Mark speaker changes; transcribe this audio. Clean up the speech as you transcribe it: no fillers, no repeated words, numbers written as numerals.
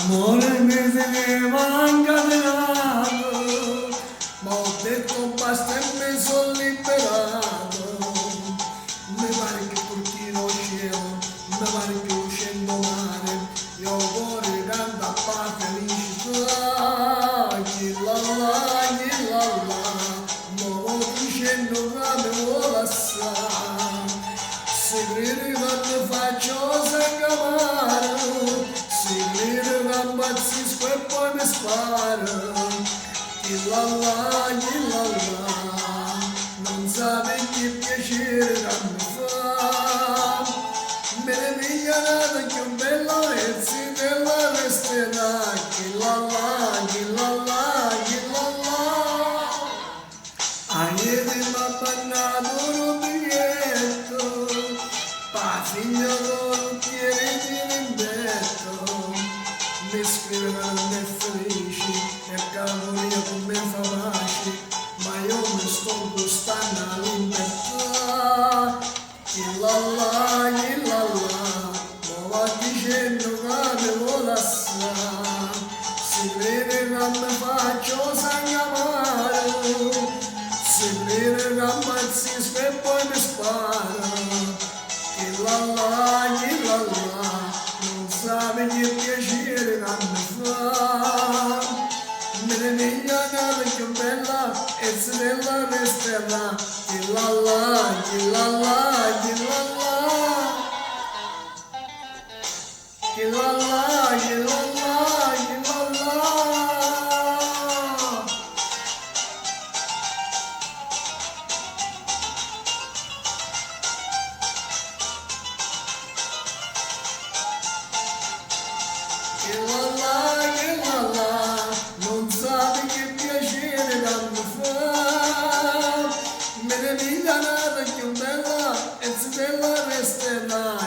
Speaker 1: Amore me se van cadenato, ma ho detto basta e mi sono liberato. Mi pare che cortino cielo, mi pare che uscendo mare, io vorrei tanta parte felicità. Chillalla, non ho dicendo che mi vuole assare. Se credi che mi faccio sangamare, se credi che ammazzisco e poi mi sparo. Chillalla, non sape che piacere che mi fa. Me ne piglia nata più bella e si della resterà. Chillalla. Ieri mi ha mandato un biglietto, pa figlio non tieni in detto. Mi scrive che non è felice e cavolo con me fa pace, ma io mi sto gustando la libertà. Chillalla, ma va dicendo che mi vuole assare. Si crede che mi faccio sangamare, si crede che ammazzisco e poi mi spara. Chillalla, non sape che piacere che mi fa. Me ne piglia nata più bella e se della resterà. Chillalla. Non sape che piacere che mi fa. Me ne piglia nata più bella e se della resterà.